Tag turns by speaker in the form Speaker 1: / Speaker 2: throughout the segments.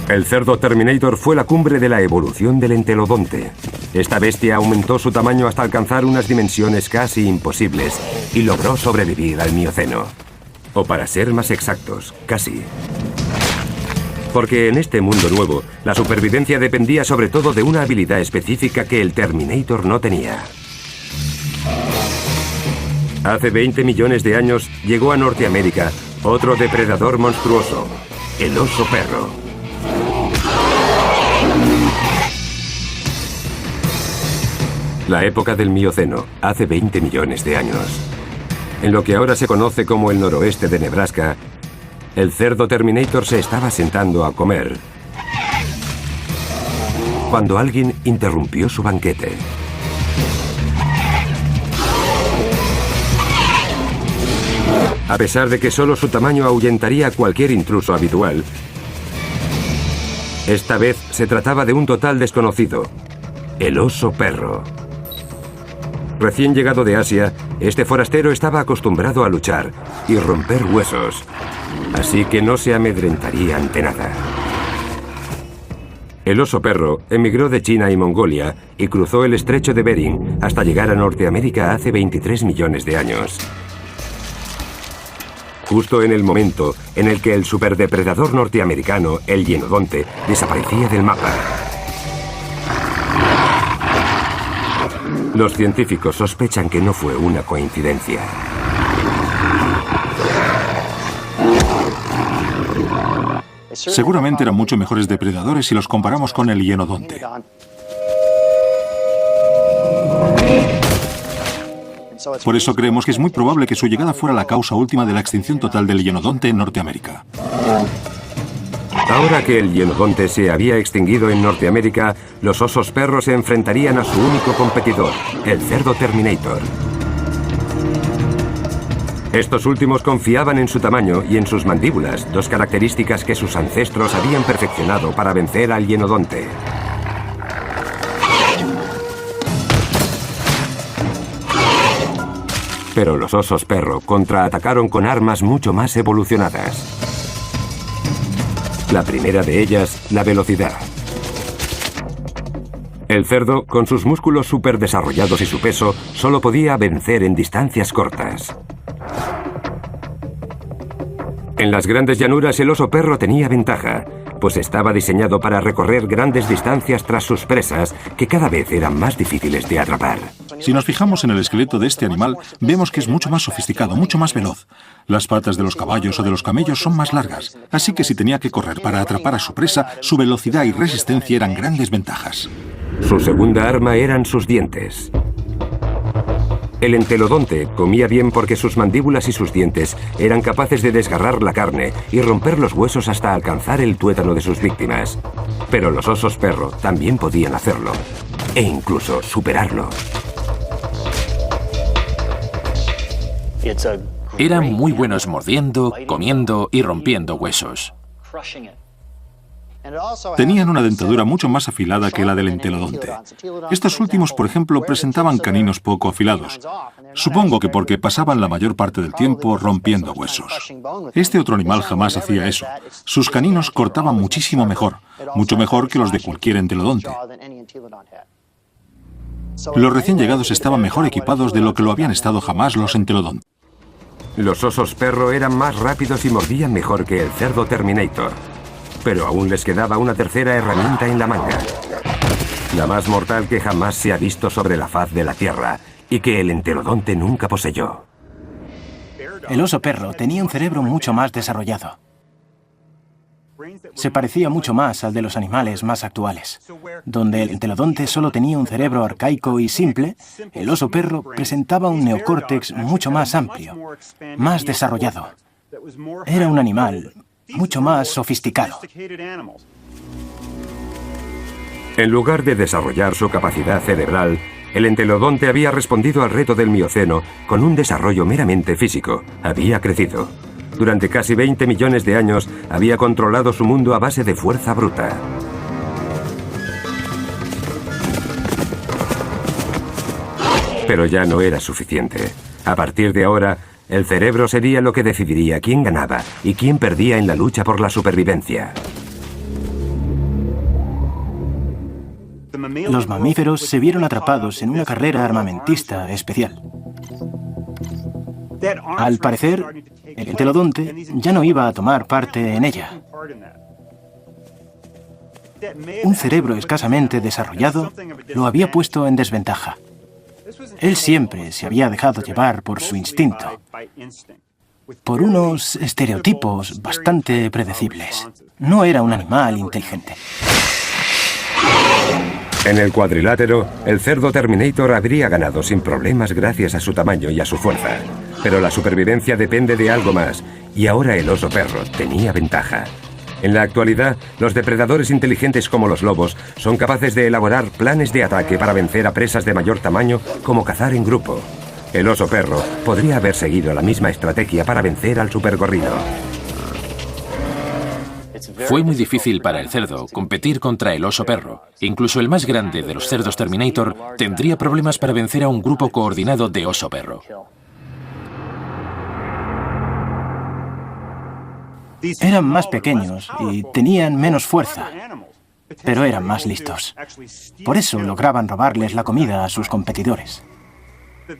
Speaker 1: El cerdo Terminator fue la cumbre de la evolución del entelodonte. Esta bestia aumentó su tamaño hasta alcanzar unas dimensiones casi imposibles y logró sobrevivir al Mioceno. O para ser más exactos, casi. Porque en este mundo nuevo, la supervivencia dependía sobre todo de una habilidad específica que el Terminator no tenía. Hace 20 millones de años llegó a Norteamérica otro depredador monstruoso, el oso perro. La época del Mioceno, hace 20 millones de años. En lo que ahora se conoce como el noroeste de Nebraska, el cerdo Terminator se estaba sentando a comer cuando alguien interrumpió su banquete. A pesar de que solo su tamaño ahuyentaría a cualquier intruso habitual, esta vez se trataba de un total desconocido, el oso perro. Recién llegado de Asia, este forastero estaba acostumbrado a luchar y romper huesos, así que no se amedrentaría ante nada. El oso perro emigró de China y Mongolia y cruzó el estrecho de Bering hasta llegar a Norteamérica hace 23 millones de años. Justo en el momento en el que el superdepredador norteamericano, el hienodonte, desaparecía del mapa. Los científicos sospechan que no fue una coincidencia.
Speaker 2: Seguramente eran mucho mejores depredadores si los comparamos con el hienodonte. Por eso creemos que es muy probable que su llegada fuera la causa última de la extinción total del hienodonte en Norteamérica.
Speaker 1: Ahora que el hienodonte se había extinguido en Norteamérica, los osos perros se enfrentarían a su único competidor, el cerdo Terminator. Estos últimos confiaban en su tamaño y en sus mandíbulas, dos características que sus ancestros habían perfeccionado para vencer al hienodonte. Pero los osos perro contraatacaron con armas mucho más evolucionadas. La primera de ellas, la velocidad. El cerdo, con sus músculos superdesarrollados y su peso, solo podía vencer en distancias cortas. En las grandes llanuras el oso perro tenía ventaja, pues estaba diseñado para recorrer grandes distancias tras sus presas, que cada vez eran más difíciles de atrapar.
Speaker 2: Si nos fijamos en el esqueleto de este animal, vemos que es mucho más sofisticado, mucho más veloz. Las patas de los caballos o de los camellos son más largas, así que si tenía que correr para atrapar a su presa, su velocidad y resistencia eran grandes ventajas.
Speaker 1: Su segunda arma eran sus dientes. El entelodonte comía bien porque sus mandíbulas y sus dientes eran capaces de desgarrar la carne y romper los huesos hasta alcanzar el tuétano de sus víctimas. Pero los osos perro también podían hacerlo, e incluso superarlo.
Speaker 3: Eran muy buenos mordiendo, comiendo y rompiendo huesos.
Speaker 2: Tenían una dentadura mucho más afilada que la del entelodonte. Estos últimos, por ejemplo, presentaban caninos poco afilados. Supongo que porque pasaban la mayor parte del tiempo rompiendo huesos. Este otro animal jamás hacía eso. Sus caninos cortaban muchísimo mejor, mucho mejor que los de cualquier entelodonte. Los recién llegados estaban mejor equipados de lo que lo habían estado jamás los entelodontes.
Speaker 1: Los osos perro eran más rápidos y mordían mejor que el cerdo Terminator. Pero aún les quedaba una tercera herramienta en la manga. La más mortal que jamás se ha visto sobre la faz de la Tierra y que el entelodonte nunca poseyó.
Speaker 4: El oso perro tenía un cerebro mucho más desarrollado. Se parecía mucho más al de los animales más actuales. Donde el entelodonte solo tenía un cerebro arcaico y simple, el oso perro presentaba un neocórtex mucho más amplio, más desarrollado. Era un animal mucho más sofisticado.
Speaker 1: En lugar de desarrollar su capacidad cerebral, el entelodonte había respondido al reto del Mioceno con un desarrollo meramente físico. Había crecido. Durante casi 20 millones de años había controlado su mundo a base de fuerza bruta. Pero ya no era suficiente. A partir de ahora, el cerebro sería lo que decidiría quién ganaba y quién perdía en la lucha por la supervivencia.
Speaker 4: Los mamíferos se vieron atrapados en una carrera armamentista especial. Al parecer, el entelodonte ya no iba a tomar parte en ella. Un cerebro escasamente desarrollado lo había puesto en desventaja. Él siempre se había dejado llevar por su instinto, por unos estereotipos bastante predecibles. No era un animal inteligente.
Speaker 1: En el cuadrilátero, el cerdo Terminator habría ganado sin problemas gracias a su tamaño y a su fuerza. Pero la supervivencia depende de algo más, y ahora el oso perro tenía ventaja. En la actualidad, los depredadores inteligentes como los lobos son capaces de elaborar planes de ataque para vencer a presas de mayor tamaño, como cazar en grupo. El oso perro podría haber seguido la misma estrategia para vencer al supergorrino.
Speaker 3: Fue muy difícil para el cerdo competir contra el oso perro. Incluso el más grande de los cerdos Terminator tendría problemas para vencer a un grupo coordinado de oso perro.
Speaker 4: Eran más pequeños y tenían menos fuerza, pero eran más listos. Por eso lograban robarles la comida a sus competidores.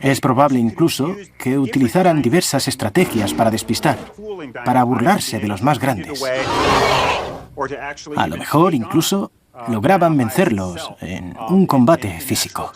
Speaker 4: Es probable incluso que utilizaran diversas estrategias para despistar, para burlarse de los más grandes. A lo mejor incluso lograban vencerlos en un combate físico.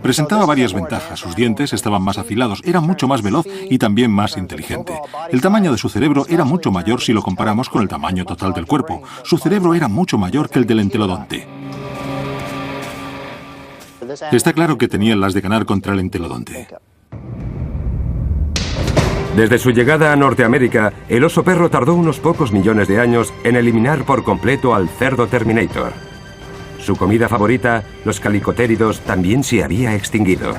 Speaker 2: Presentaba varias ventajas. Sus dientes estaban más afilados, era mucho más veloz y también más inteligente. El tamaño de su cerebro era mucho mayor si lo comparamos con el tamaño total del cuerpo. Su cerebro era mucho mayor que el del entelodonte. Está claro que tenían las de ganar contra el entelodonte.
Speaker 1: Desde su llegada a Norteamérica, el oso perro tardó unos pocos millones de años en eliminar por completo al cerdo Terminator. Su comida favorita, los calicotéridos, también se había extinguido.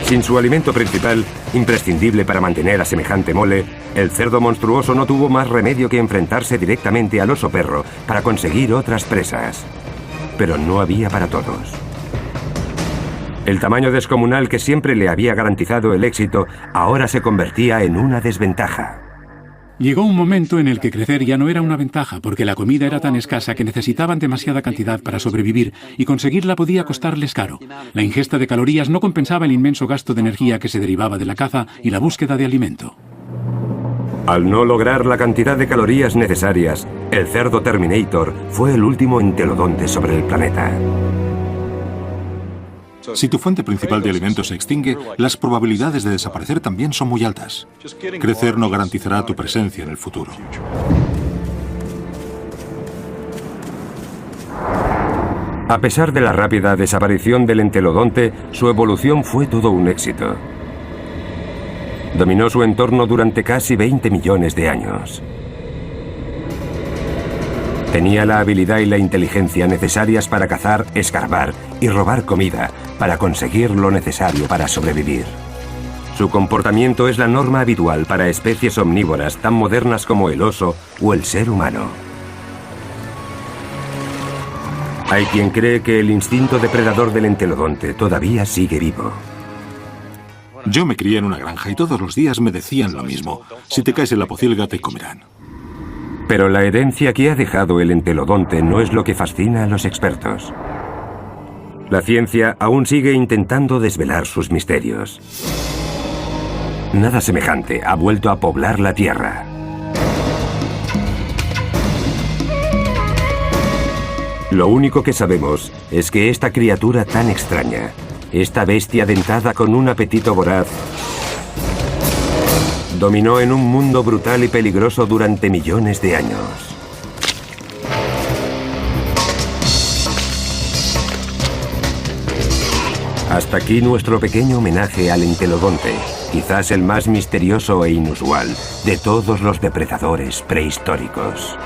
Speaker 1: Sin su alimento principal, imprescindible para mantener a semejante mole, el cerdo monstruoso no tuvo más remedio que enfrentarse directamente al oso perro para conseguir otras presas. Pero no había para todos. El tamaño descomunal que siempre le había garantizado el éxito ahora se convertía en una desventaja.
Speaker 5: Llegó un momento en el que crecer ya no era una ventaja, porque la comida era tan escasa que necesitaban demasiada cantidad para sobrevivir, y conseguirla podía costarles caro. La ingesta de calorías no compensaba el inmenso gasto de energía que se derivaba de la caza y la búsqueda de alimento.
Speaker 1: Al no lograr la cantidad de calorías necesarias, el cerdo Terminator fue el último entelodonte sobre el planeta.
Speaker 2: Si tu fuente principal de alimentos se extingue, las probabilidades de desaparecer también son muy altas. Crecer no garantizará tu presencia en el futuro.
Speaker 1: A pesar de la rápida desaparición del entelodonte, su evolución fue todo un éxito. Dominó su entorno durante casi 20 millones de años. Tenía la habilidad y la inteligencia necesarias para cazar, escarbar y robar comida, para conseguir lo necesario para sobrevivir. Su comportamiento es la norma habitual para especies omnívoras tan modernas como el oso o el ser humano. Hay quien cree que el instinto depredador del entelodonte todavía sigue vivo.
Speaker 2: Yo me crié en una granja y todos los días me decían lo mismo. Si te caes en la pocilga, te comerán.
Speaker 1: Pero la herencia que ha dejado el entelodonte no es lo que fascina a los expertos. La ciencia aún sigue intentando desvelar sus misterios. Nada semejante ha vuelto a poblar la Tierra. Lo único que sabemos es que esta criatura tan extraña, esta bestia dentada con un apetito voraz, dominó en un mundo brutal y peligroso durante millones de años. Hasta aquí nuestro pequeño homenaje al entelodonte, quizás el más misterioso e inusual de todos los depredadores prehistóricos.